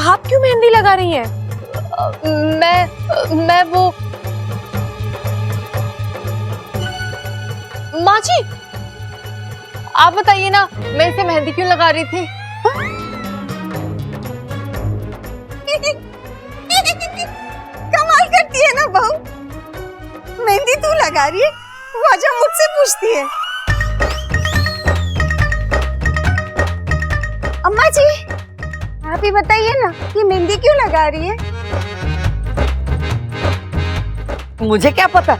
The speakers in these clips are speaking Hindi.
आप क्यों मेहंदी लगा रही हैं? मैं वो माँ जी, आप बताइए ना, मैं इसे मेहंदी क्यों लगा रही थी? कमाल करती है ना बहू, मेहंदी तू लगा रही है, वजह मुझसे पूछती है। अम्मा जी, आप ही बताइए ना, ये मेहंदी क्यों लगा रही है? मुझे क्या पता,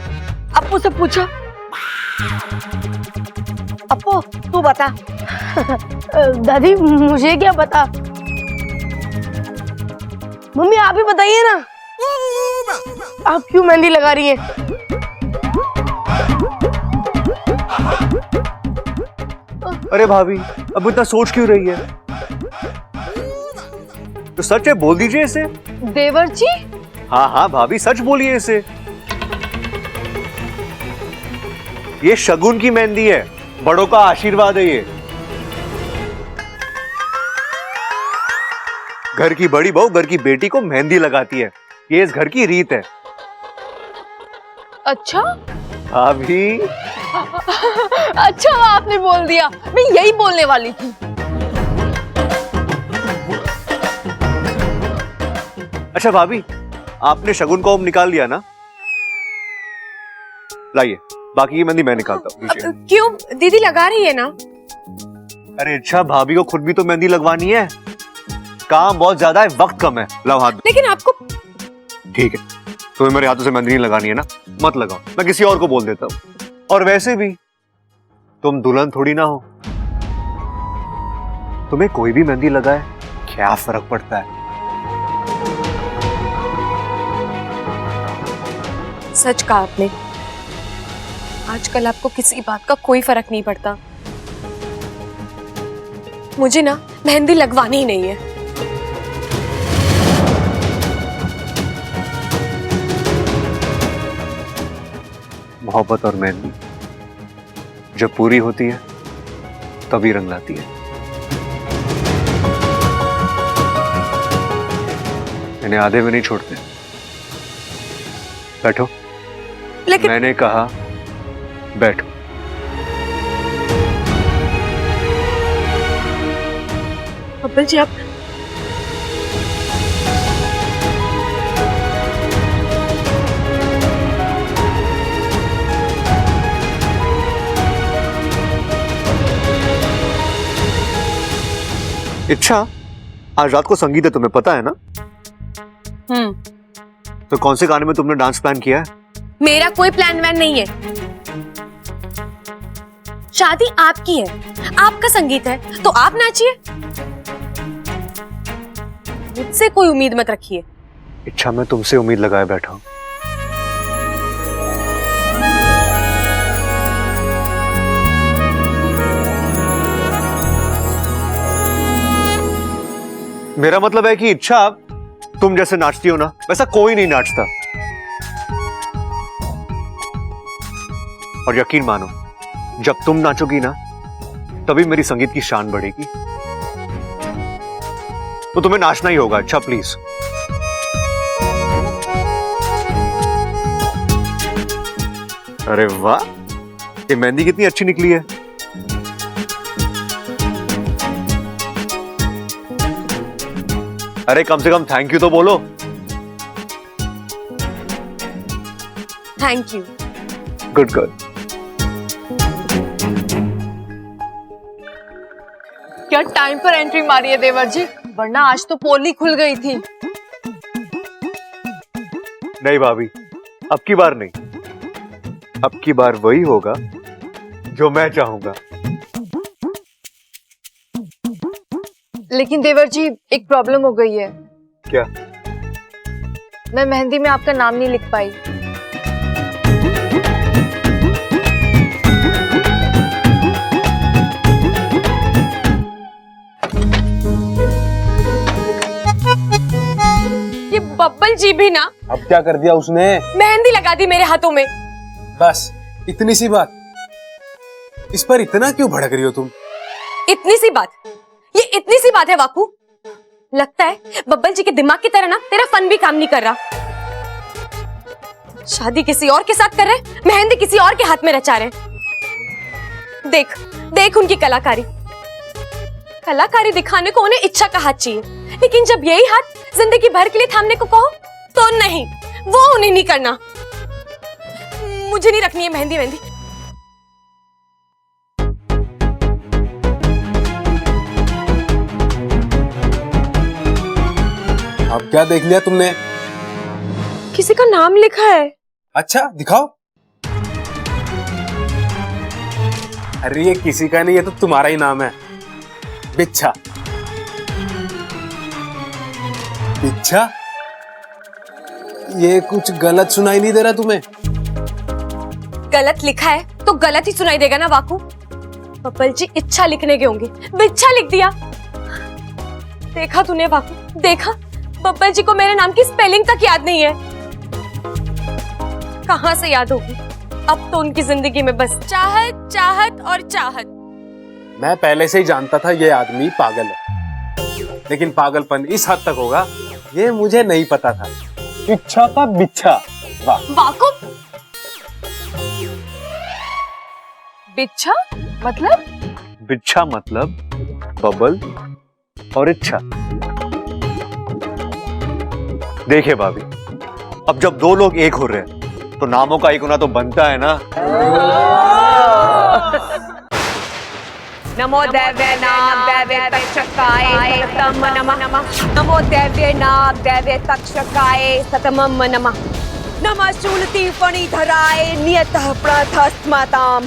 अप्पू से पूछो। अप्पू तू बता। दादी मुझे क्या पता, मम्मी आप ही बताइए ना, आप क्यों मेहंदी लगा रही हैं? अरे भाभी, अब इतना सोच क्यों रही है? तो सच है, बोल दीजिए इसे। देवर जी, हाँ हाँ भाभी, सच बोलिए इसे। ये शगुन की मेहंदी है, बड़ों का आशीर्वाद है ये। घर की बड़ी बहू घर की बेटी को मेहंदी लगाती है, ये इस घर की रीत है। अच्छा भाभी, अच्छा आपने बोल दिया, मैं यही बोलने वाली थी। अच्छा भाभी, आपने शगुन को अब निकाल लिया ना? लाइए, बाकी की मेहंदी मैं निकालता हूँ। लीजिए। क्यों, दीदी लगा रही है ना? अरे अच्छा, भाभी को खुद भी तो मेहंदी लगवानी है, काम बहुत ज्यादा है, वक्त कम है। लाओ हाथ। लेकिन आपको ठीक है, तुम्हें मेरे हाथों से मेहंदी नहीं लगानी है ना, मत लगाओ, मैं किसी और को बोल देता हूँ। और वैसे भी तुम दुल्हन थोड़ी ना हो, तुम्हें कोई भी मेहंदी लगाए क्या फर्क पड़ता है? सच कहा आपने, आजकल आपको किसी बात का कोई फर्क नहीं पड़ता। मुझे ना मेहंदी लगवानी ही नहीं है। मोहब्बत और मेहंदी जब पूरी होती है तभी रंग लाती है। इन्हें आधे में नहीं छोड़ते। बैठो। लेकिन मैंने कहा बैठो। अब्बल जी, आप इच्छा, आज रात को संगीत है, तुम्हें पता है ना? तो कौन से गाने में तुमने डांस प्लान किया है? मेरा कोई प्लान वैन नहीं है। शादी आपकी है, आपका संगीत है, तो आप नाचिए, मुझसे कोई उम्मीद मत रखिए। इच्छा, मैं तुमसे उम्मीद लगाए बैठा हूं। मेरा मतलब है कि इच्छा, तुम जैसे नाचती हो ना, वैसा कोई नहीं नाचता। और यकीन मानो, जब तुम नाचोगी ना, तभी मेरी संगीत की शान बढ़ेगी। तो तुम्हें नाचना ही होगा। अच्छा प्लीज। अरे वाह, ये मेहंदी कितनी अच्छी निकली है। अरे कम से कम थैंक यू तो बोलो। Thank you. Good girl. क्या टाइम पर एंट्री मारी है देवर जी, वरना आज तो पोल ही खुल गई थी। नहीं भाभी, अब की बार नहीं, अब की बार वही होगा जो मैं चाहूंगा। लेकिन देवर जी, एक प्रॉब्लम हो गई है। क्या? मैं मेहंदी में आपका नाम नहीं लिख पाई। ये बब्बल जी भी ना, अब क्या कर दिया उसने? मेहंदी लगा दी मेरे हाथों में। बस इतनी सी बात, इस पर इतना क्यों भड़क रही हो तुम? इतनी सी बात? ये इतनी सी बात है वाकू? लगता है बब्बल जी के दिमाग की तरह ना तेरा फन भी काम नहीं कर रहा। शादी किसी और के साथ कर रहे, मेहंदी किसी और के हाथ में रचा रहे। देख देख उनकी कलाकारी। कलाकारी दिखाने को उन्हें इच्छा का हाथ चाहिए, लेकिन जब यही हाथ जिंदगी भर के लिए थामने को कहो तो नहीं, वो उन्हें नहीं करना। मुझे नहीं रखनी है मेहंदी मेहंदी। अब क्या देख लिया तुमने? किसी का नाम लिखा है। अच्छा दिखाओ। अरे ये किसी का नहीं, ये तो तुम्हारा ही नाम है, बिच्छा। बिच्छा? ये कुछ गलत सुनाई नहीं दे रहा तुम्हें? गलत लिखा है तो गलत ही सुनाई देगा ना वाकू। बब्बल जी इच्छा लिखने के होंगे, बिच्छा लिख दिया। देखा तूने वाकू, देखा बब्बल जी को मेरे नाम की स्पेलिंग तक याद नहीं है। कहां से याद होगी? अब तो उनकी जिंदगी में बस चाहत चाहत और चाहत। मैं पहले से ही जानता था ये आदमी पागल है, लेकिन पागलपन इस हद तक होगा ये मुझे नहीं पता था। इच्छा का बिच्छा, वाह। वाकू बिच्छा मतलब? बिच्छा मतलब बबल और इच्छा। देखिए भाभी, अब जब दो लोग एक हो रहे हैं तो नामों का एक होना तो बनता है ना। नमो दैवे नाम दैवे तक्षकाय सतम नमः। नमो दैवे नाम दैवे तक्षकाय सतमम नमः। नमः शूलति फणिधराय नियतः प्रथस्मताम्।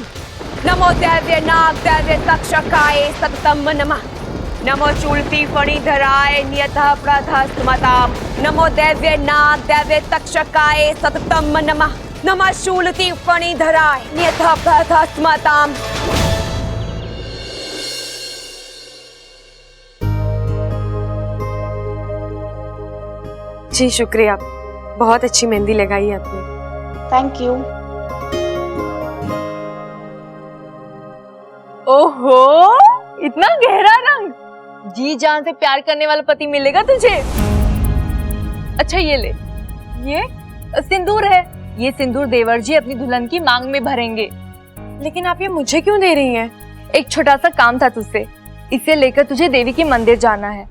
नमो दैवे नाग दैवे तक्षकाय सततम नमः। नमो शूलति फणिधराय नियतः प्रथस्मताम्। नमो दैवे नाग दैवे तक्षकाय सततम नमः। नमः शूलति फणिधराय नियतः प्रथस्मताम्। जी शुक्रिया, बहुत अच्छी मेहंदी लगाई है आपने। Thank you. ओहो, इतना गहरा रंग। जी जान से प्यार करने वाला पति मिलेगा तुझे। अच्छा ये ले, ये सिंदूर है। ये सिंदूर देवर जी अपनी दुल्हन की मांग में भरेंगे। लेकिन आप ये मुझे क्यों दे रही हैं? एक छोटा सा काम था तुझसे, इसे लेकर तुझे देवी के मंदिर जाना है।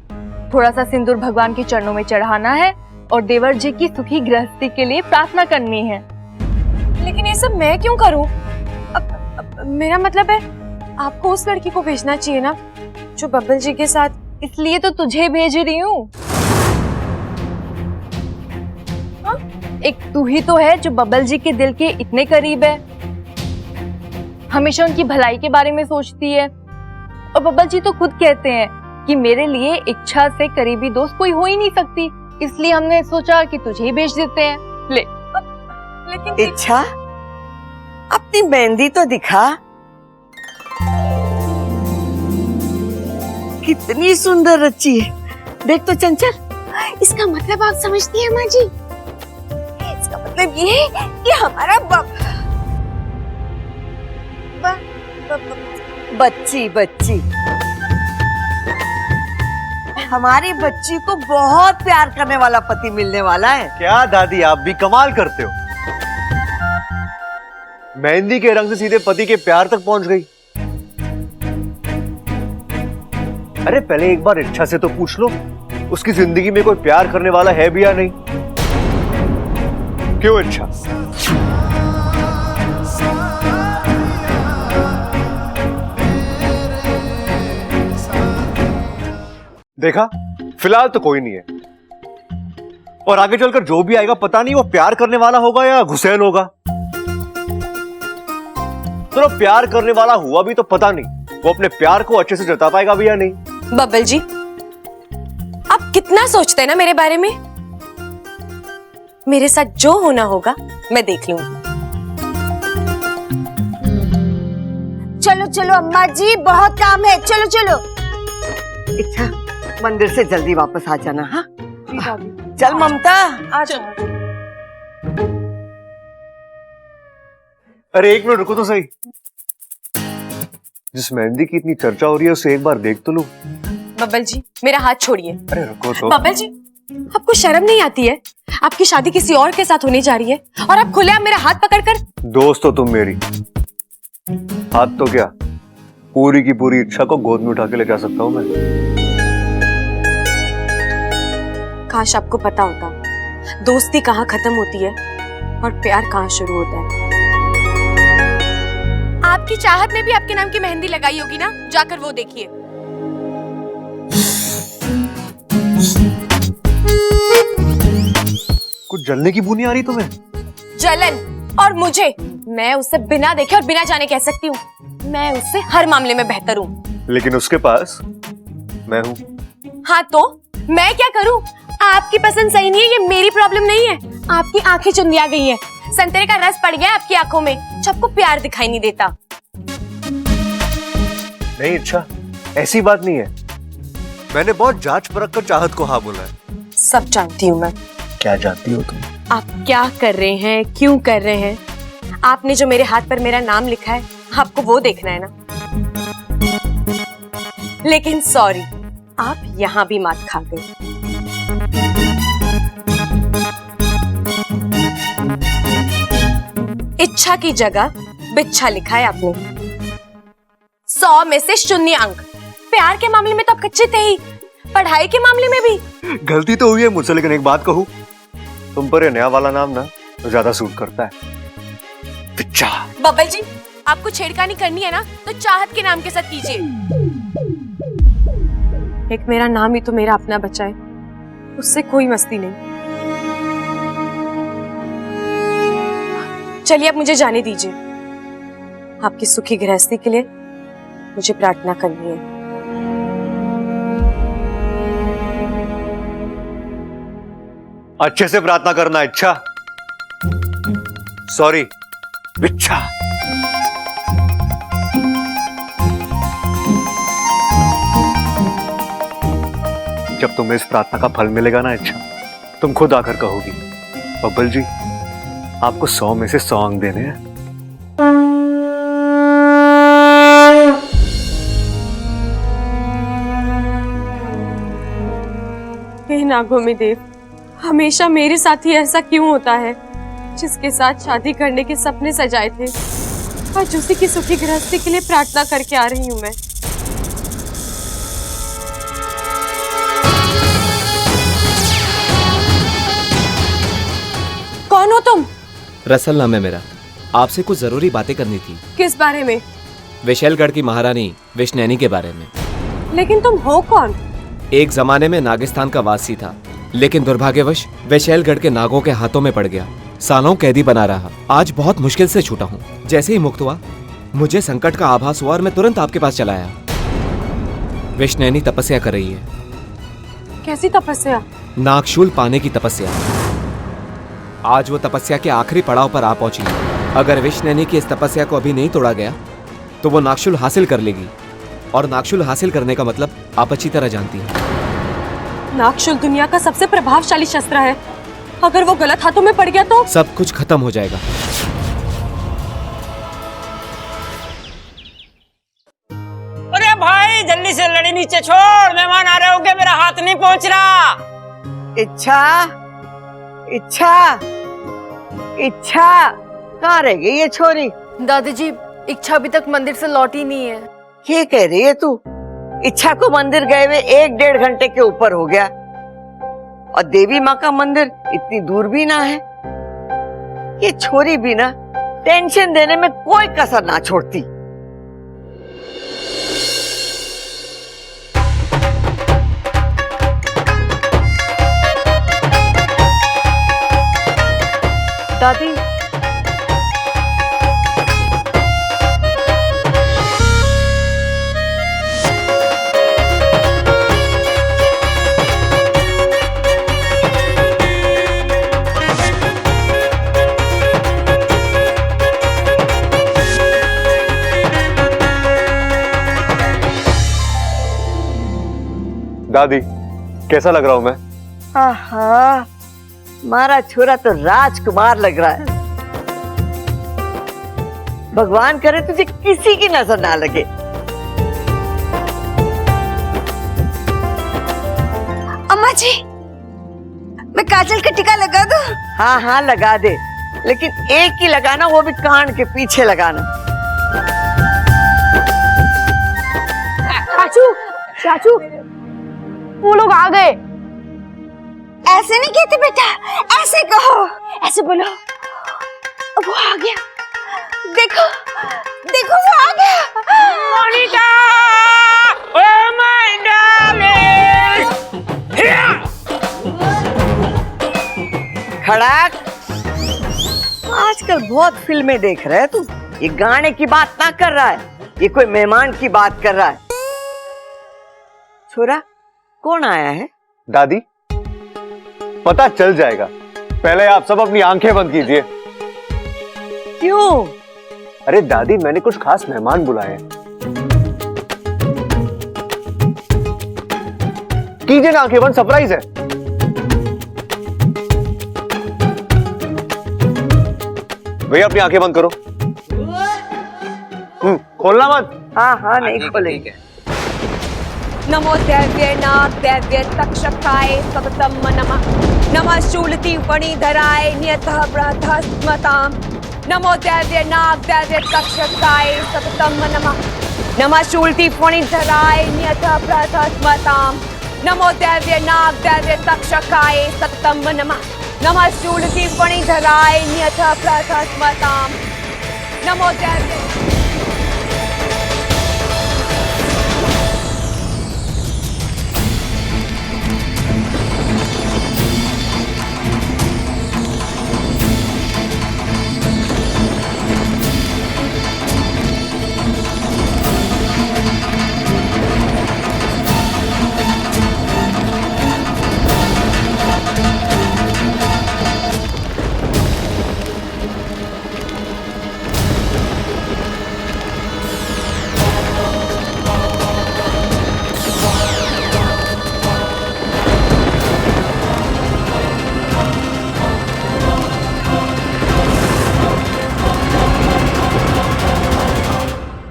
थोड़ा सा सिंदूर भगवान के चरणों में चढ़ाना है और देवर जी की सुखी गृहस्थी के लिए प्रार्थना करनी है। लेकिन ये सब मैं क्यों करूं? अब मेरा मतलब है आपको उस लड़की को भेजना चाहिए ना जो बब्बल जी के साथ। इसलिए तो तुझे भेज रही हूँ। एक तू ही तो है जो बब्बल जी के दिल के इतने करीब है, हमेशा उनकी भलाई के बारे में सोचती है। और बब्बल जी तो खुद कहते हैं कि मेरे लिए इच्छा से करीबी दोस्त कोई हो ही नहीं सकती, इसलिए हमने सोचा कि तुझे ही भेज देते हैं। ले। लेकिन इच्छा, अपनी मेहंदी तो दिखा। कितनी सुंदर रची है, देख तो चंचल। इसका मतलब आप समझती हैं माँ जी? इसका मतलब ये है कि हमारा बच्ची बच्ची हमारी बच्ची को बहुत प्यार करने वाला पति मिलने वाला है। क्या दादी, आप भी कमाल करते हो। मेहंदी के रंग से सीधे पति के प्यार तक पहुंच गई। अरे पहले एक बार इच्छा से तो पूछ लो उसकी जिंदगी में कोई प्यार करने वाला है भी या नहीं। क्यों इच्छा? देखा, फिलहाल तो कोई नहीं है, और आगे चलकर जो भी आएगा पता नहीं वो प्यार करने वाला होगा या घुसैन होगा। चलो प्यार करने वाला हुआ भी तो पता नहीं वो अपने प्यार को अच्छे से जता पाएगा भी या नहीं। बब्बल जी, आप कितना सोचते हैं ना मेरे बारे में। मेरे साथ जो होना होगा मैं देख लूंगी। चलो चलो अम्मा जी, बहुत काम है, चलो चलो। इच्छा, मंदिर से जल्दी वापस आ जाना। हाँ चल ममता। अरे एक मिनट रुको तो सही। जिस मेहंदी की इतनी चर्चा हो रही है उसे एक बार देख तो लो। बब्बल जी मेरा हाथ छोड़िए। अरे रुको तो। बब्बल जी आपको शर्म नहीं आती है? आपकी शादी किसी और के साथ होने जा रही है और आप खुलेआम मेरा हाथ पकड़कर। दोस्त हो तुम मेरी, हाथ तो क्या पूरी की पूरी इच्छा को गोद में उठा के ले जा सकता हूँ मैं। काश आपको पता होता दोस्ती कहाँ खत्म होती है और प्यार कहाँ शुरू होता है। आपकी चाहत ने भी आपके नाम की मेहंदी लगाई होगी ना, जाकर वो देखिए। कुछ जलने की बू नहीं आ रही तुम्हें? जलन और मुझे, मैं उससे बिना देखे और बिना जाने कह सकती हूँ मैं उससे हर मामले में बेहतर हूँ। लेकिन उसके पास मैं हूँ। हाँ तो मैं क्या करूँ? आपकी पसंद सही नहीं है, ये मेरी प्रॉब्लम नहीं है। आपकी आंखें चुंदिया गई हैं, संतरे का रस पड़ गया आपकी आंखों में, सबको प्यार दिखाई नहीं देता। नहीं इच्छा, ऐसी बात नहीं है। मैंने बहुत जांच परख कर चाहत को हाँ बोला है। सब जानती हूँ मैं। क्या जानती हो तुम? आप क्या कर रहे हैं, क्यों कर रहे हैं? आपने जो मेरे हाथ पर मेरा नाम लिखा है आपको वो देखना है ना। लेकिन सॉरी, आप यहाँ भी मात खा गए। इच्छा की जगह बिच्छा लिखा है आपने। 100 में से 0 अंक। प्यार के मामले में तो आप कच्चे थे ही, पढ़ाई के मामले में भी। गलती तो हुई है मुझसे, लेकिन एक बात कहूँ, तुम पर ये नया वाला नाम ना तो ज्यादा सूट करता है, बिच्छा। बब्बल जी आपको छेड़खानी करनी है ना तो चाहत के नाम के साथ कीजिए। एक मेरा नाम ही तो मेरा अपना बच्चा है, उससे कोई मस्ती नहीं। चलिए अब मुझे जाने दीजिए। आपकी सुखी गृहस्थी के लिए मुझे प्रार्थना करनी है। अच्छे से प्रार्थना करना इच्छा। सॉरी बिच्छा। जब तुम्हें इस प्रार्थना का फल मिलेगा ना इच्छा, तुम खुद आकर कहोगी बब्बल जी आपको 100 में से 100 अंक देने हैं। हे नागों में देव, हमेशा मेरे साथ ही ऐसा क्यों होता है? जिसके साथ शादी करने के सपने सजाए थे, आज उसी की सुखी गृहस्थी के लिए प्रार्थना करके आ रही हूँ मैं। कौन हो तुम? रसल नाम है मेरा। आपसे कुछ जरूरी बातें करनी थी। किस बारे में? विशैलगढ़ की महारानी विष्णैनी के बारे में। लेकिन तुम हो कौन? एक जमाने में नागिस्तान का वासी था, लेकिन दुर्भाग्यवश विशैलगढ़ के नागों के हाथों में पड़ गया। सालों कैदी बना रहा, आज बहुत मुश्किल से छूटा हूँ। जैसे ही मुक्त हुआ मुझे संकट का आभास हुआ और मैं तुरंत आपके पास चला आया। विष्णैनी तपस्या कर रही है। कैसी तपस्या? नागशूल पाने की तपस्या। आज वो तपस्या के आखिरी पड़ाव पर आ पहुंची है। अगर विष्णैनी की इस तपस्या को अभी नहीं तोड़ा गया तो वो नागशूल हासिल कर लेगी, और नागशूल हासिल करने का मतलब आप अच्छी तरह जानती हैं। नागशूल दुनिया का सबसे प्रभावशाली शस्त्र है, अगर वो गलत हाथों में पड़ गया तो सब कुछ खत्म हो जाएगा। अरे भाई जल्दी से लड़ी नीचे छोड़, मेहमान आ रहे होंगे, मेरा हाथ नहीं पहुंच रहा। इच्छा, इच्छा, इच्छा, कहाँ रह गई ये छोरी? दादाजी इच्छा अभी तक मंदिर से लौटी नहीं है। ये कह रही है तू? इच्छा को मंदिर गए हुए 1-1.5 घंटे के ऊपर हो गया, और देवी माँ का मंदिर इतनी दूर भी ना है। ये छोरी भी ना टेंशन देने में कोई कसर ना छोड़ती। दादी दादी कैसा लग रहा हूं मैं? आहा, मारा छोरा तो राजकुमार लग रहा है। भगवान करे तुझे किसी की नजर ना लगे। जी मैं काजल का टीका लगा दूं? हाँ हाँ लगा दे, लेकिन एक ही लगाना, वो भी कान के पीछे लगाना। चाचू चाचू वो लोग आ गए। ऐसे नहीं कहते बेटा, ऐसे कहो, ऐसे बोलो। वो आ गया, देखो देखो वो आ गया। Monica, oh my darling. खड़ाक, आजकल बहुत फिल्में देख रहा है तू। ये गाने की बात ना कर रहा है, ये कोई मेहमान की बात कर रहा है। छोरा, कौन आया है? दादी, पता चल जाएगा, पहले आप सब अपनी आंखें बंद कीजिए। क्यों? अरे दादी, मैंने कुछ खास मेहमान बुलाए हैं। कीजिए ना आंखें बंद, सरप्राइज है। भैया अपनी आंखें बंद करो। खोलना मत। हाँ हाँ नहीं खोलेंगे। नमो दैव्य नाग दैव्य तक्षकाय सततम नमः। नमः शूलति फणिधराय नियतः ब्रह्मस्मताम्। नमो दैव्य नाग दैव्य तक्षकाय सततम नमः। नमः शूलति फणिधराय नियतः ब्रह्मस्मताम्। नमो दैव्य नाग दैव्य तक्षकाय सततम नमः। नमः शूलति फणिधराय नियतः ब्रह्मस्मताम्। नमो दैव्य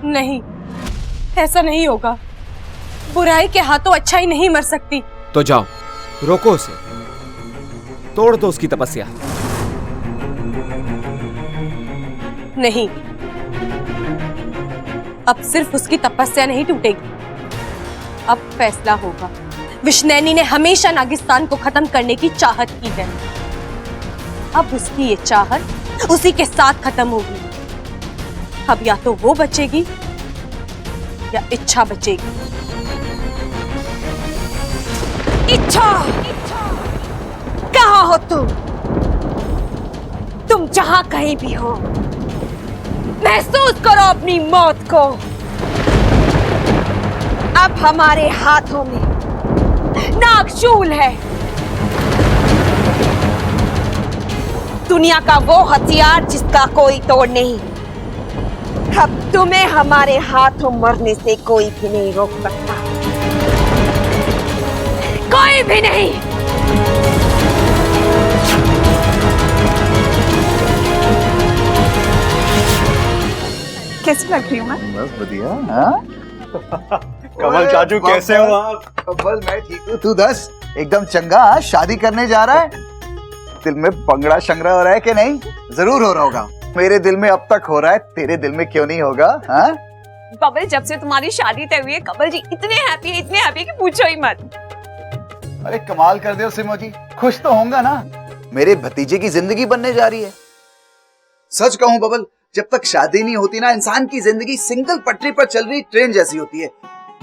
नहीं, ऐसा नहीं होगा। बुराई के हाथों अच्छाई नहीं मर सकती। तो जाओ, रोको उसे, तोड़ दो उसकी तपस्या। नहीं, अब सिर्फ उसकी तपस्या नहीं टूटेगी, अब फैसला होगा। विष्णुनैनी ने हमेशा नागिस्तान को खत्म करने की चाहत की है। अब उसकी ये चाहत उसी के साथ खत्म होगी। अब या तो वो बचेगी या इच्छा बचेगी। इच्छा, कहाँ हो तुम जहां कहीं भी हो, महसूस करो अपनी मौत को। अब हमारे हाथों में नागशूल है, दुनिया का वो हथियार जिसका कोई तोड़ नहीं। अब तुम्हें हमारे हाथों मरने से कोई भी नहीं रोक सकता, कोई भी नहीं। कैसी लग रही हूँ मैं? बस बढ़िया। हाँ? कमल चाचू कैसे हो आप? बस मैं ठीक हूँ, तू दस। एकदम चंगा। हाँ? शादी करने जा रहा है? दिल में पंगड़ा शंगड़ा हो रहा है कि नहीं? जरूर हो रहा होगा। मेरे दिल में अब तक हो रहा है, तेरे दिल में क्यों नहीं होगा? हाँ? कमल, जब से तुम्हारी शादी तय हुई है, कमल जी इतने हैप्पी है कि पूछो ही मत। अरे कमाल कर दे सिमो जी, खुश तो होगा ना? मेरे भतीजे की जिंदगी बनने जा रही है। सच कहूं बबल, जब तक शादी नहीं होती ना, इंसान की जिंदगी सिंगल पटरी पर चल रही ट्रेन जैसी होती है।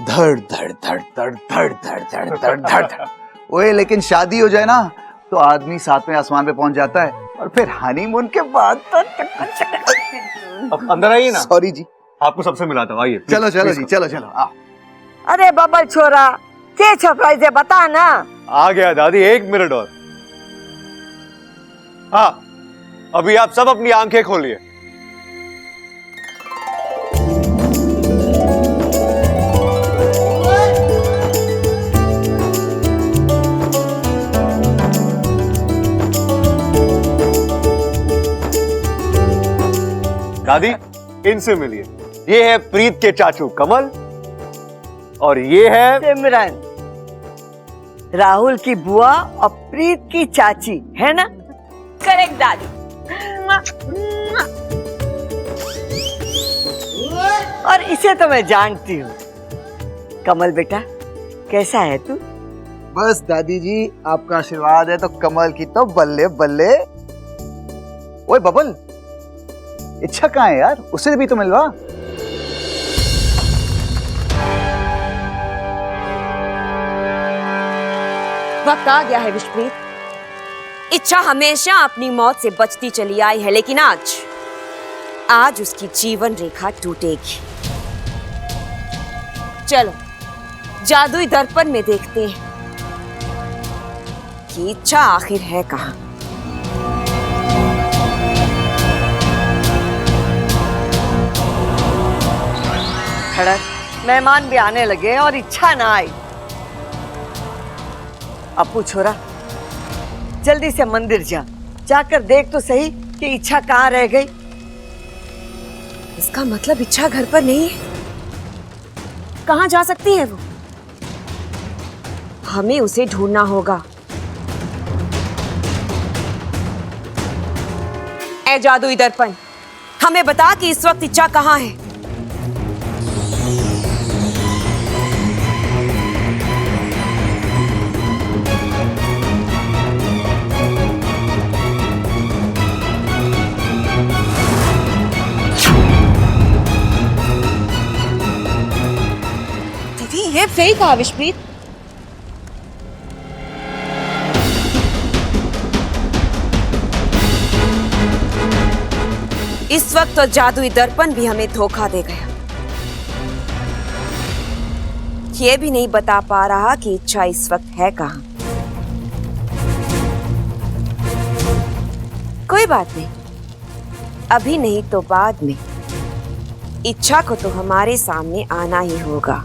धड़ धड़ धड़ धड़ धड़ धड़ धड़ धड़ धड़ धड़। ओए लेकिन शादी हो जाए ना तो आदमी सातवें आसमान पे पहुंच जाता है, और फिर हनीमून के बाद तो अब अंदर आइए ना। सॉरी जी, आपको सबसे मिलाता हूँ, आइए। चलो चलो जी, चलो चलो। आओ। अरे बबल छोरा, क्या सरप्राइज है बता ना। आ गया दादी, 1 मिनट और। हाँ, अभी आप सब अपनी आंखें खोलिए। दादी, इनसे मिलिए। ये है प्रीत के चाचू कमल, और ये है सिमरन। राहुल की बुआ और प्रीत की चाची, है ना? करेक्ट दादी। और इसे तो मैं जानती हूँ। कमल बेटा, कैसा है तू? बस दादी जी, आपका आशीर्वाद है तो कमल की तो बल्ले बल्ले। ओए बबल, इच्छा कहाँ है यार? उससे भी तो मिलवा। वक्त आ गया है विश्वप्रीत। इच्छा हमेशा अपनी मौत से बचती चली आई है, लेकिन आज उसकी जीवन रेखा टूटेगी। चलो जादुई दर्पण में देखते हैं कि इच्छा आखिर है कहाँ। खड़क, मेहमान भी आने लगे और इच्छा ना आई। अपू छोरा, जल्दी से मंदिर जा, जाकर देख तो सही कि इच्छा कहाँ रह गई। इसका मतलब इच्छा घर पर नहीं है। कहाँ जा सकती है वो? हमें उसे ढूंढना होगा। ए जादुई दर्पण, हमें बता कि इस वक्त इच्छा कहाँ है। दीदी, ये फेक है विश्वप्रीत। इस वक्त तो जादुई दर्पण भी हमें धोखा दे गया। ये भी नहीं बता पा रहा कि इच्छा इस वक्त है कहाँ। कोई बात नहीं, अभी नहीं तो बाद में इच्छा को तो हमारे सामने आना ही होगा।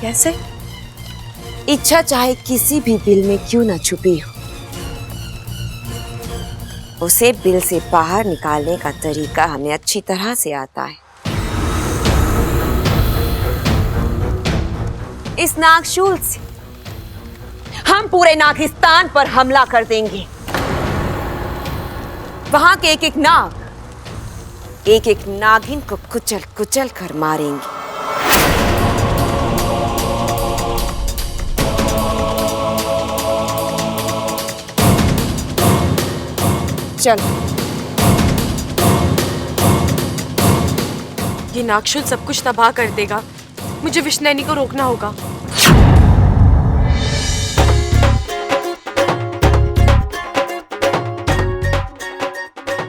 कैसे? इच्छा चाहे किसी भी बिल में क्यों ना छुपी हो, उसे बिल से बाहर निकालने का तरीका हमें अच्छी तरह से आता है। इस नागशूल से हम पूरे नागिस्तान पर हमला कर देंगे। वहां के एक एक नाग एक एक नागिन को कुचल कुचल कर मारेंगे। चलो, ये नागशूल सब कुछ तबाह कर देगा। मुझे विष्णुनी को रोकना होगा।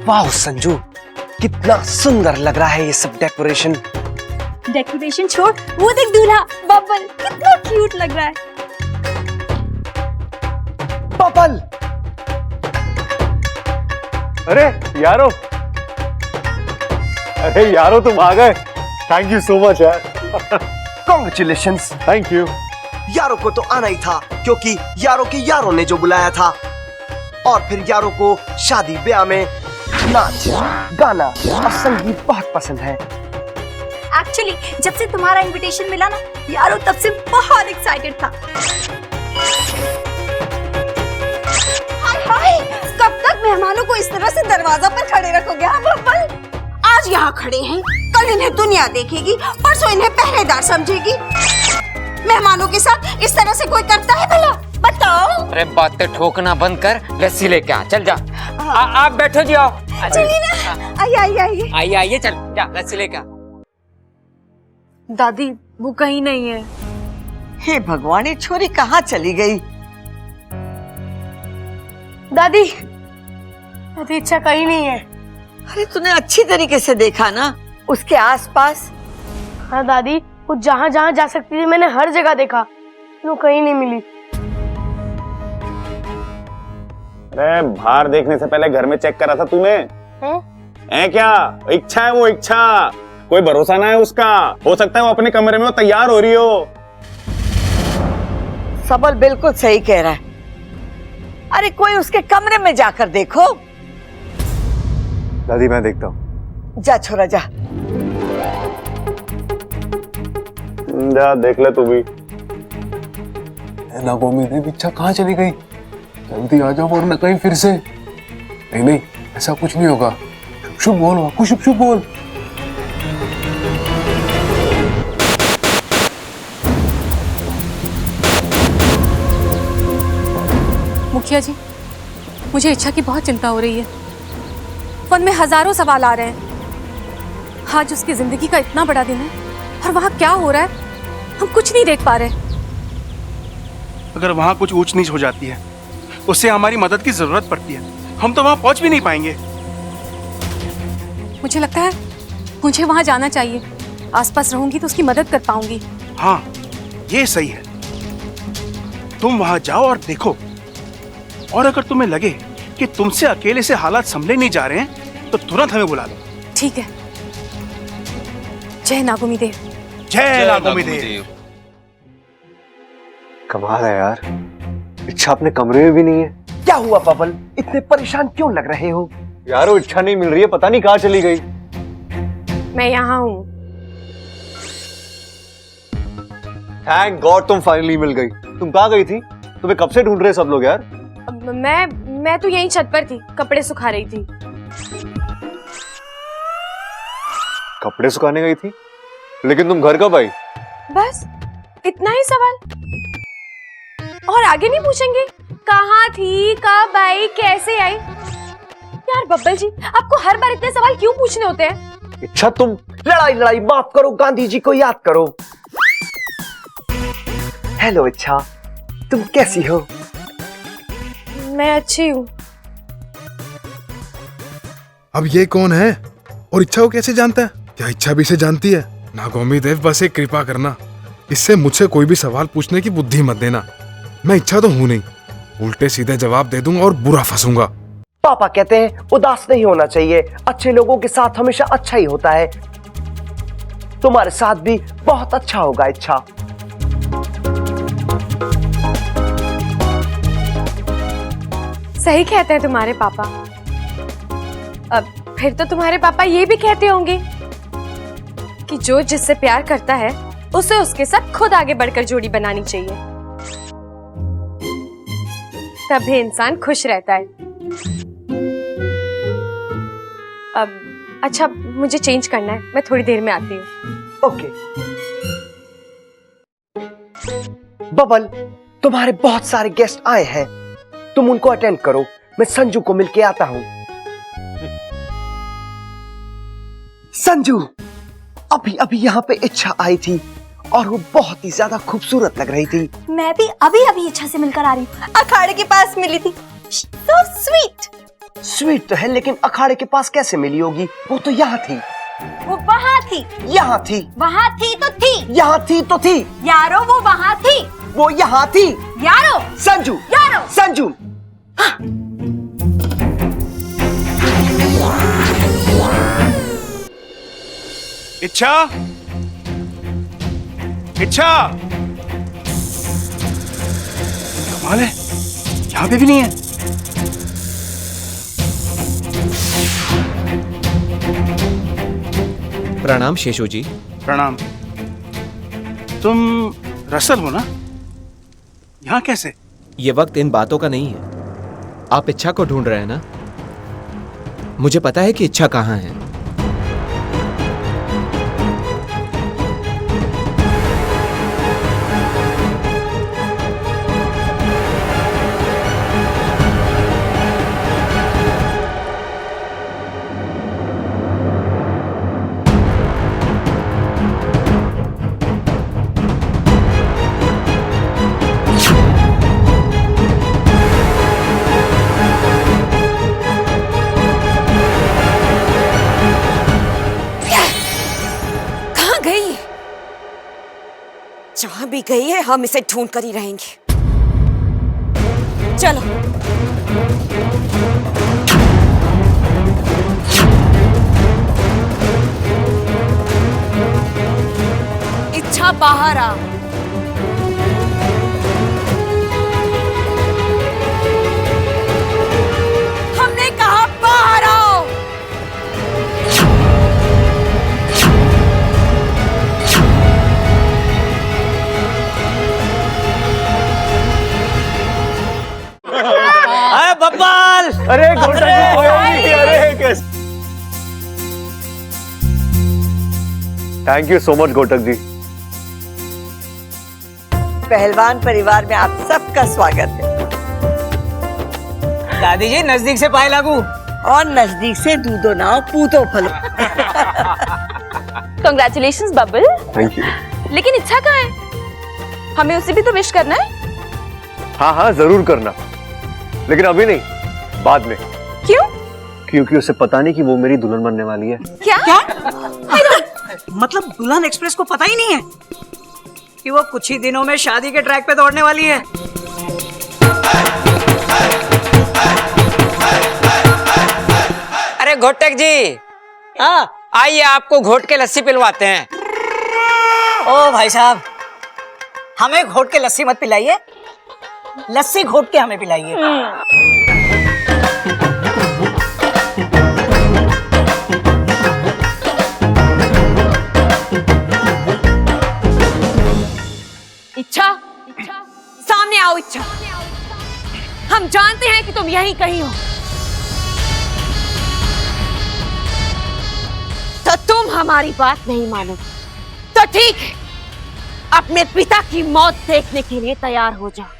वाह संजू, कितना सुंदर लग रहा है ये सब डेकोरेशन। डेकोरेशन छोड़, वो देख दूल्हा बबल कितना क्यूट लग रहा है। बबल, अरे यारो, तुम आ गए। थैंक यू सो मच यार। कॉन्ग्रेचुलेशंस। Thank you. यारों को तो आना ही था, क्योंकि यारों के यारों ने जो बुलाया था। और फिर यारों को शादी ब्याह में नाच, गाना और संगीत बहुत पसंद है। एक्चुअली जब से तुम्हारा इनविटेशन मिला ना, यारों तब से बहुत एक्साइटेड था। हाय, कब तक मेहमानों को इस तरह से दरवाजा पर खड़े रखोगे? हाँ बब्बल, आज यहाँ खड़े हैं, कल इन्हें दुनिया देखेगी, परसों इन्हें पहरेदार समझेगी। मेहमानों के साथ इस तरह से कोई करता है भला? बताओ। अरे बातें ठोकना बंद कर, लस्सी लेके आ। चल जा। आप बैठो जी, आओ। चलिए ना, आइए। आइए चल जा, लस्सी लेके आ। दादी, वो कहीं नहीं है। हे भगवान, ये छोरी कहाँ चली गई? दादी, इच्छा कहीं नहीं है। अरे तूने अच्छी तरीके से देखा ना उसके आसपास? हाँ दादी, वो जहाँ जहाँ जा सकती थी मैंने हर जगह देखा, वो कहीं नहीं मिली। अरे बाहर देखने से पहले घर में चेक करा था तूने? है क्या? इच्छा है वो, इच्छा। कोई भरोसा ना है उसका। हो सकता है वो अपने कमरे में वो तैयार हो रही हो। सबल बिल्कुल सही कह रहा है। अरे कोई उसके कमरे में जाकर देखो। दादी मैं देखता हूँ। जा छोरा जा। जा, देख ले तू भी। नागोमी देव, इच्छा कहाँ चली गई? जल्दी आ जाओ वरना कहीं फिर से। नहीं नहीं, ऐसा कुछ नहीं होगा। शुभ बोल वाकू, शुभ शुभ बोल। मुखिया जी, मुझे इच्छा की बहुत चिंता हो रही है। मन में हजारों सवाल आ रहे हैं। आज उसकी जिंदगी का इतना बड़ा दिन है और वहां क्या हो रहा है हम कुछ नहीं देख पा रहे। अगर वहां कुछ ऊंच नीच हो जाती है, उससे हमारी मदद की जरूरत पड़ती है, हम तो वहां पहुंच भी नहीं पाएंगे। मुझे लगता है मुझे वहां जाना चाहिए। आसपास रहूंगी तो उसकी मदद कर पाऊंगी। हाँ, ये सही है। तुम वहां जाओ और देखो, और अगर तुम्हें लगे कि तुमसे अकेले से हालात संभले नहीं जा रहे हैं तो तुरंत हमें बुला लो। ठीक है। जय नागोमी देव। जय नागोमी देव। कमाल है यार, इच्छा अपने कमरे में भी नहीं है। क्या हुआ पवन, इतने परेशान क्यों लग रहे हो? यार वो इच्छा नहीं मिल रही है, पता नहीं कहाँ चली गई। मैं यहाँ हूँ। थैंक गॉड तुम फाइनली मिल गई। तुम कहाँ गई थी? तुम्हें कब से ढूंढ रहे सब लोग यार। मैं तो यहीं छत पर थी, कपड़े सुखा रही थी। कपड़े सुखाने गई थी? लेकिन तुम घर कब आई? बस इतना ही सवाल, और आगे नहीं पूछेंगे? कहाँ थी, कब आई, कैसे आई? यार बब्बल जी, आपको हर बार इतने सवाल क्यों पूछने होते हैं? इच्छा तुम लड़ाई लड़ाई माफ करो, गांधी जी को याद करो। हेलो इच्छा, तुम कैसी हो? मैं अच्छी हूँ। अब ये कौन है और इच्छा को कैसे जानता है? क्या इच्छा भी इसे जानती है? नागोमी देव, बस एक कृपा करना, इससे मुझसे कोई भी सवाल पूछने की बुद्धि मत देना। मैं इच्छा तो हूं नहीं, उल्टे सीधे जवाब दे दूंगा और बुरा फंसूंगा। पापा कहते हैं उदास नहीं होना चाहिए, अच्छे लोगों के साथ हमेशा अच्छा ही होता है। तुम्हारे साथ भी बहुत अच्छा होगा इच्छा। सही कहते हैं तुम्हारे पापा। अब फिर तो तुम्हारे पापा ये भी कहते होंगे कि जो जिससे प्यार करता है उसे उसके साथ खुद आगे बढ़कर जोड़ी बनानी चाहिए, तभी इंसान खुश रहता है। अब अच्छा, मुझे चेंज करना है, मैं थोड़ी देर में आती हूँ। ओके। बबल, तुम्हारे बहुत सारे गेस्ट आए हैं, तुम उनको अटेंड करो, मैं संजू को मिलके आता हूँ। संजू, अभी अभी यहाँ पे इच्छा आई थी और वो बहुत ही ज्यादा खूबसूरत लग रही थी। मैं भी अभी अभी इच्छा से मिलकर आ रही हूँ, अखाड़े के पास मिली थी। So sweet। स्वीट तो है, लेकिन अखाड़े के पास कैसे मिली होगी? वो तो यहाँ थी। वो वहाँ थी। यहाँ थी। वहाँ थी तो थी। यहाँ थी तो थी। यारो वो वहाँ थी। वो यहाँ थी। यारो। संजू। यारो। संजू। इच्छा, इच्छा, कमाल है, यहाँ पे भी नहीं है। प्रणाम शेषू जी। प्रणाम। तुम रसल हो ना? यहाँ कैसे? ये वक्त इन बातों का नहीं है। आप इच्छा को ढूंढ रहे हैं ना? मुझे पता है कि इच्छा कहाँ है। जहां भी गई है हम इसे ढूंढ कर ही रहेंगे। चलो। इच्छा बाहर आ। हमने कहा बाहर आओ। अरे अरे कैसे? थैंक यू सो मच घोटक जी। पहलवान परिवार में आप सबका स्वागत है। दादी जी नजदीक से पाए लागू और नजदीक से दूधो नाव पूतो फलो। Congratulations bubble. Thank you. लेकिन इच्छा कहाँ है? हमें उसे भी तो विश करना है। हाँ हाँ जरूर करना, लेकिन अभी नहीं, बाद में। क्यों? क्योंकि उसे पता नहीं कि वो मेरी दुल्हन बनने वाली है। क्या? मतलब दुल्हन एक्सप्रेस को पता ही नहीं है कि वो कुछ ही दिनों में शादी के ट्रैक पे दौड़ने वाली है। अरे घोटक जी, हाँ आइए आपको घोट के लस्सी पिलवाते हैं। ओ भाई साहब, हमें घोट के लस्सी मत पिलाइए, लस्सी घोट के हमें पिलाइए। इच्छा, सामने आओ इच्छा। हम जानते हैं कि तुम यहीं कहीं हो, तो तुम हमारी बात नहीं मानो तो ठीक है, अपने पिता की मौत देखने के लिए तैयार हो जाओ।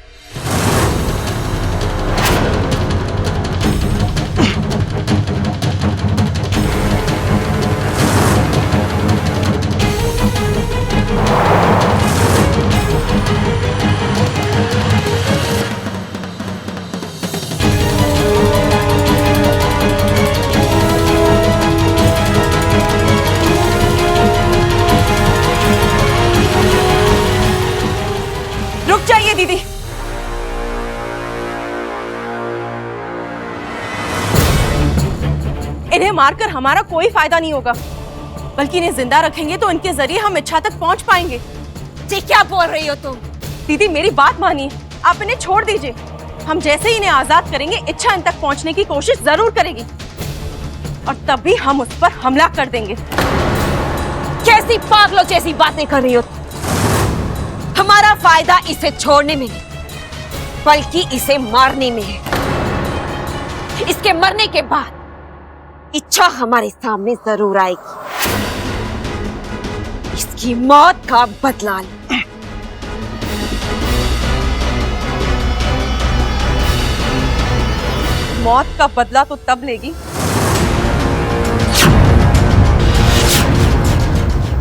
रुक जाइए दीदी। इन्हें मारकर हमारा कोई फायदा नहीं होगा, बल्कि इन्हें जिंदा रखेंगे तो इनके जरिए हम इच्छा तक पहुंच पाएंगे। जी क्या बोल रही हो तुम? दीदी मेरी बात मानिए, आप इन्हें छोड़ दीजिए। हम जैसे ही इन्हें आजाद करेंगे, इच्छा इन तक पहुंचने की कोशिश जरूर करेगी और तभी हम उस पर हमला कर देंगे। कैसी पागलों जैसी बातें कर रही हो? हमारा फायदा इसे छोड़ने में नहीं, बल्कि इसे मारने में है। इसके मरने के बाद इच्छा हमारे सामने जरूर आएगी। इसकी मौत का बदला ले। मौत का बदला तो तब लेगी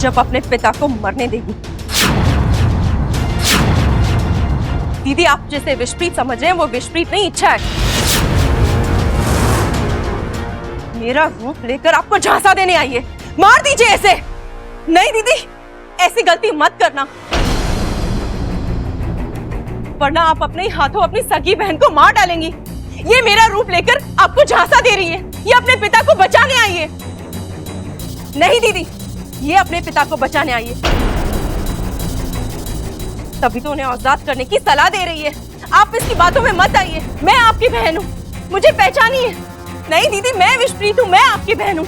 जब अपने पिता को मरने देगी। दीदी आप जैसे विषप्रीत समझ रहे हैं, वो विषप्रीत नहीं, इच्छा है। मेरा रूप लेकर आपको झांसा देने आई है। मार दीजिए ऐसे। नहीं दीदी, ऐसी गलती मत करना, वरना आप अपने ही हाथों अपनी सगी बहन को मार डालेंगी। ये मेरा रूप लेकर आपको झांसा दे रही है, ये अपने पिता को बचाने आई है। नहीं दीदी, ये अपने पिता को बचाने आई है, तभी तो उन्हें आजाद करने की सलाह दे रही है। आप इसकी बातों में मत आइए। मैं आपकी बहन हूँ, मुझे पहचानिए। नहीं दीदी, मैं विषप्रीत हूँ, मैं आपकी बहन हूँ।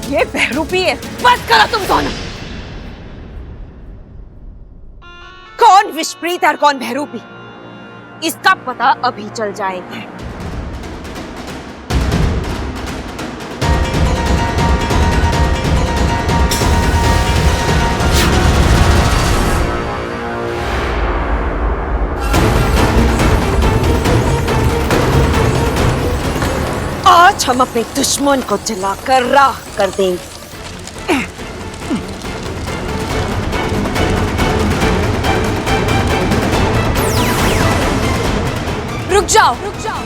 ये बहरूपी है। बस करो तुम दोनों। कौन विषप्रीत और कौन बहरूपी, इसका पता अभी चल जाएगा। आज हम अपने दुश्मन को जलाकर राख कर देंगे। रुक जाओ, रुक जाओ।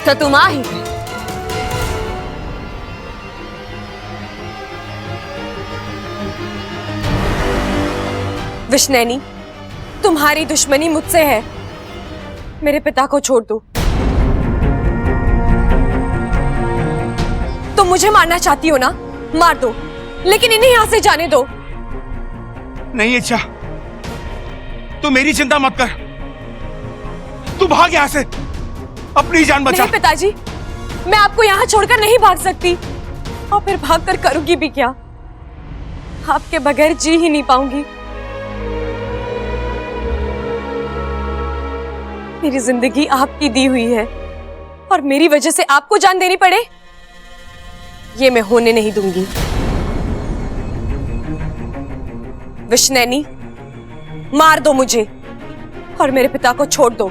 तो तुम आ ही गए। विष्णैनी, तुम्हारी दुश्मनी मुझसे है, मेरे पिता को छोड़ दो। तुम मुझे मारना चाहती हो ना, मार दो, लेकिन इन्हें यहां से जाने दो। नहीं इच्छा, तू मेरी चिंता मत कर, तू भाग यहाँ से, अपनी जान बचा। नहीं पिताजी, मैं आपको यहाँ छोड़कर नहीं भाग सकती, और फिर भागकर करूंगी भी क्या? आपके बगैर जी ही नहीं पाऊंगी। मेरी जिंदगी आपकी दी हुई है, और मेरी वजह से आपको जान देनी पड़े, ये मैं होने नहीं दूंगी। विष्णैनी, मार दो मुझे और मेरे पिता को छोड़ दो।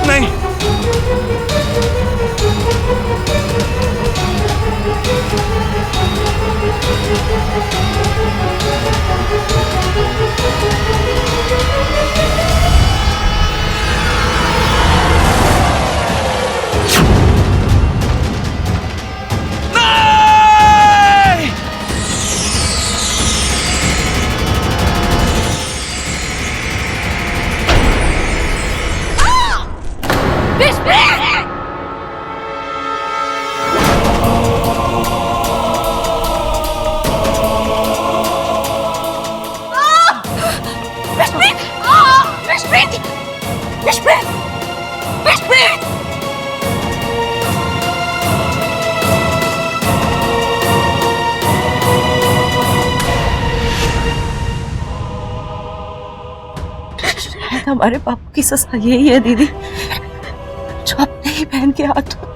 नहीं, हमारे बापू की सजा यही है दीदी, जो अपने ही बहन के हाथों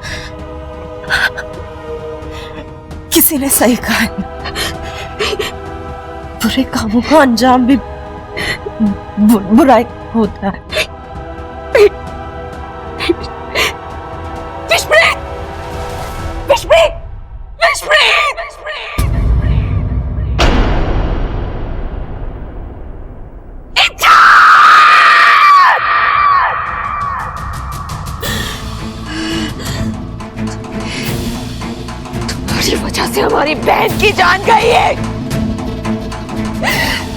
किसी ने सही कहा है, बुरे कामों का अंजाम भी बुराई होता है। वजह से हमारी बहन की जान गई है।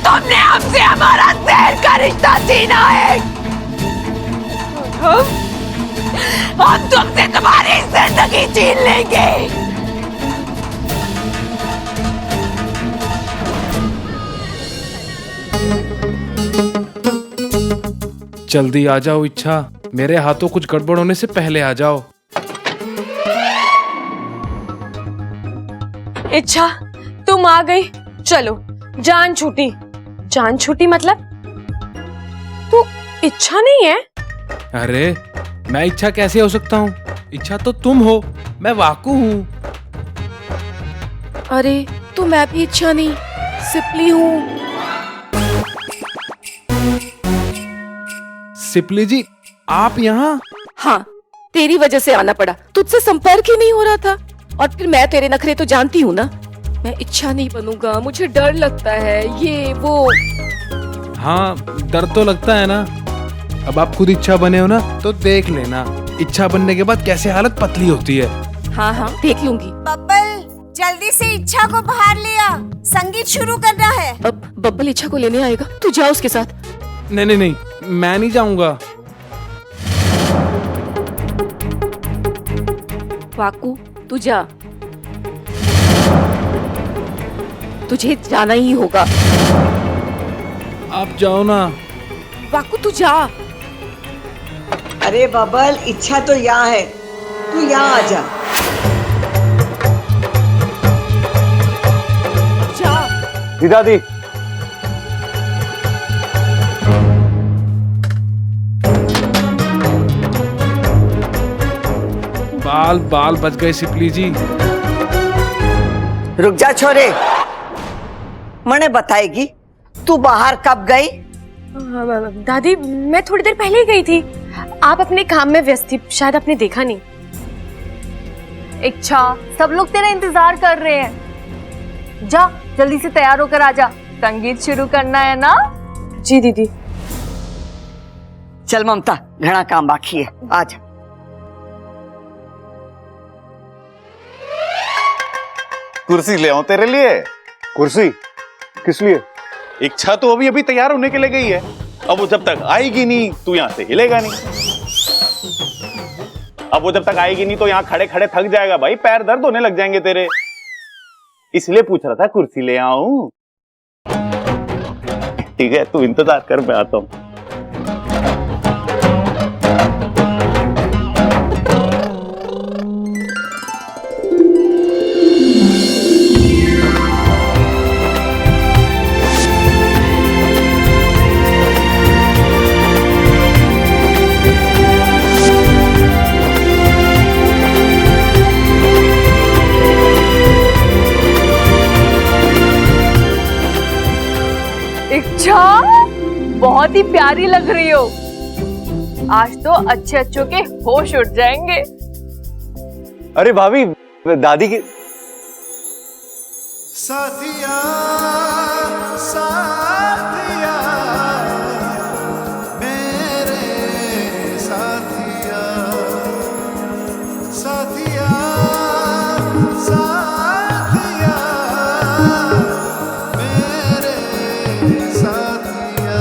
तुमने हमसे हमारा जहर का रिश्ता छीना है। हम तुमसे तुम्हारी जिंदगी छीन लेंगे। जल्दी आ जाओ इच्छा, मेरे हाथों कुछ गड़बड़ होने से पहले आ जाओ। इच्छा, तुम आ गई, चलो। जान छूटी। जान छूटी मतलब तू इच्छा नहीं है? अरे मैं इच्छा कैसे हो सकता हूँ? इच्छा तो तुम हो, मैं वाकू हूँ। अरे तो मैं भी इच्छा नहीं, सिपली हूँ। सिपली जी, आप यहाँ? हाँ, तेरी वजह से आना पड़ा, तुझसे संपर्क ही नहीं हो रहा था। और फिर मैं तेरे नखरे तो जानती हूँ ना, मैं इच्छा नहीं बनूंगा, मुझे डर लगता है, ये वो। हाँ, डर तो लगता है ना। अब आप खुद इच्छा बने हो ना, तो देख लेना इच्छा बनने के बाद कैसे हालत पतली होती है। हाँ हाँ, देख लूंगी। बब्बल, जल्दी से इच्छा को बाहर ले आ, संगीत शुरू करना है। अब बब्बल इच्छा को लेने आएगा, तू जा उसके साथ। नहीं नहीं नहीं, मैं नहीं जाऊंगा। वाकू, तू जा, तुझे जाना ही होगा। आप जाओ ना। वाकू तू जा। अरे बबल, इच्छा तो यहाँ है, तू यहाँ आ जा। जी दादी। बाल बाल बच गए सिपली जी। रुक जा छोरे, मने बताएगी तू बाहर कब गई? दादी, मैं थोड़ी देर पहले ही गई थी। आप अपने काम में व्यस्त थी, शायद आपने देखा नहीं। इच्छा, सब लोग तेरा इंतजार कर रहे हैं। जा, जल्दी से तैयार होकर आ जा, संगीत शुरू करना है ना? जी दीदी। चल ममता, घना काम बाकी है, आज। कुर्सी ले आऊं तेरे लिए? कुर्सी किस लिए? इच्छा तो अभी अभी तैयार होने के लिए गई है। अब वो जब तक आएगी नहीं तू यहाँ से हिलेगा नहीं। अब वो जब तक आएगी नहीं तो यहाँ खड़े खड़े थक जाएगा भाई, पैर दर्द होने लग जाएंगे तेरे। इसलिए पूछ रहा था कुर्सी ले आऊं। ठीक है, तू इंतजार कर, मैं आता हूं। इच्छा, बहुत ही प्यारी लग रही हो। आज तो अच्छे अच्छों के होश उड़ जाएंगे। अरे भाभी, दादी की साथिया साथिया मेरे साथिया साथिया साथिया मेरे साथिया।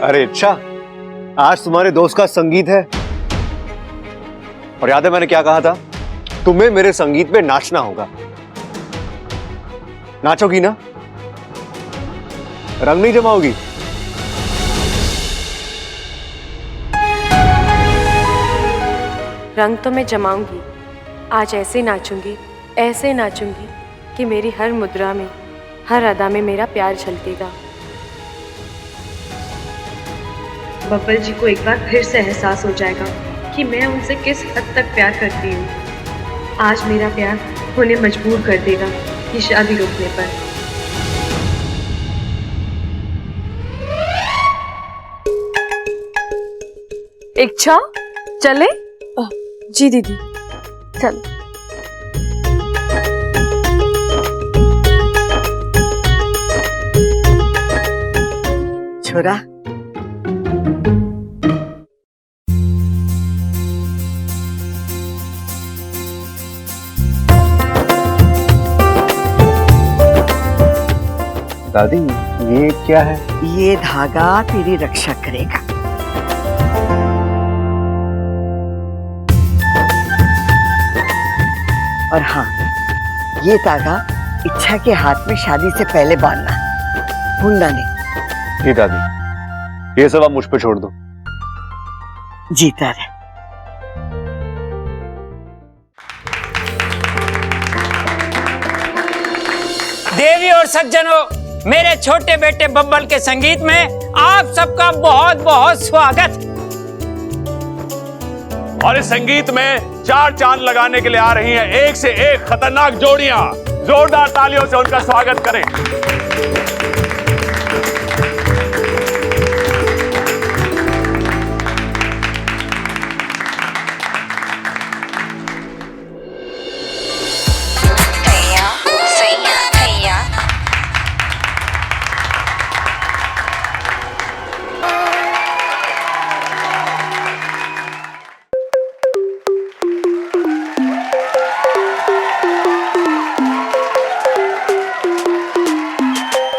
अरे अच्छा, आज तुम्हारे दोस्त का संगीत है और याद है मैंने क्या कहा था? तुम्हें मेरे संगीत पे नाचना होगा। नाचोगी ना? रंग नहीं जमाओगी? रंग तो मैं जमाऊंगी। आज ऐसे नाचूंगी कि मेरी हर मुद्रा में, हर अदा में मेरा प्यार झलकेगा। बब्बल जी को एक बार फिर से एहसास हो जाएगा कि मैं उनसे किस हद तक प्यार करती हूँ। आज मेरा प्यार उन्हें मजबूर कर देगा कि शादी रोकने पर। इच्छा, चले? जी दीदी, चल। छोरा, दादी ये क्या है? ये धागा तेरी रक्षा करेगा। और हाँ, ये धागा इच्छा के हाथ में शादी से पहले बांधना, भूलना नहीं। ये दादी, ये सब आप मुझ पे छोड़ दो। जीता रहे। देवी और सज्जनों, मेरे छोटे बेटे बब्बल के संगीत में आप सबका बहुत बहुत स्वागत। और इस संगीत में 4 चांद लगाने के लिए आ रही हैं एक से एक खतरनाक जोड़ियां। जोरदार तालियों से उनका स्वागत करें।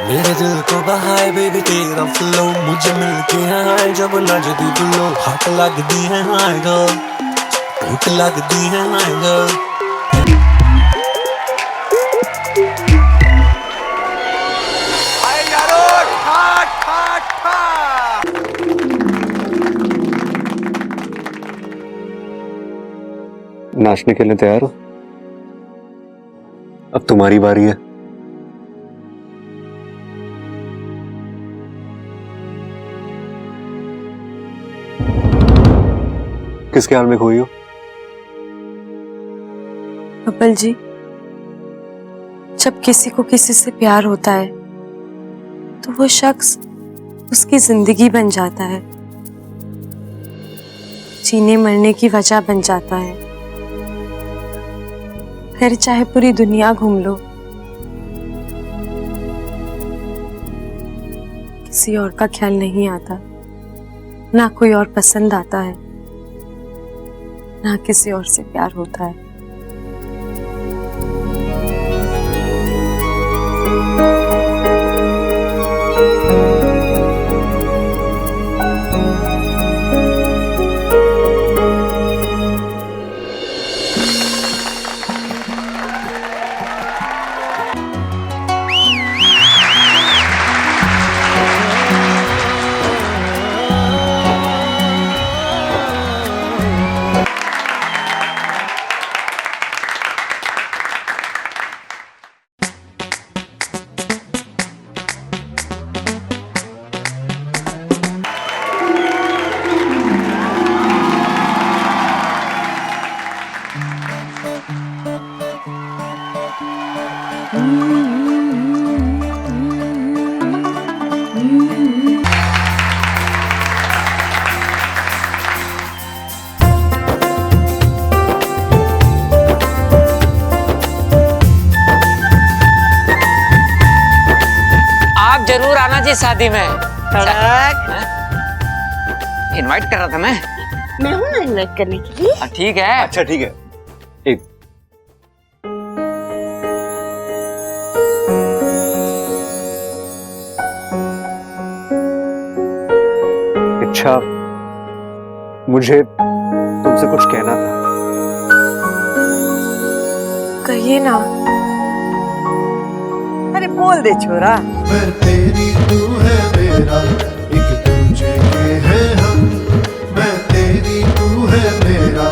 मेरे दिल को बहाए बेबी तेरा फ्लो, मुझे मिलके है जब नजदी बिलो। हक लगदी है हाय गर्ल, भूख लगदी है हाय गर्ल। नाचने के लिए तैयार हो? अब तुम्हारी बारी है। किस ख्याल में खोई हो? बब्बल जी, जब किसी को किसी से प्यार होता है तो वो शख्स उसकी जिंदगी बन जाता है, जीने मरने की वजह बन जाता है। फिर चाहे पूरी दुनिया घूम लो, किसी और का ख्याल नहीं आता, ना कोई और पसंद आता है, ना किसी और से प्यार होता है। आप जरूर आना जी शादी में। इनवाइट कर रहा था मैं हूं ना इन्वाइट करने के लिए। ठीक है। अच्छा ठीक है। एक इच्छा, मुझे तुमसे कुछ कहना था। कहिए ना। अरे बोल दे छोरा। मैं तेरी तू है मेरा, एक दूजे के हैं हम। मैं तेरी तू है मेरा,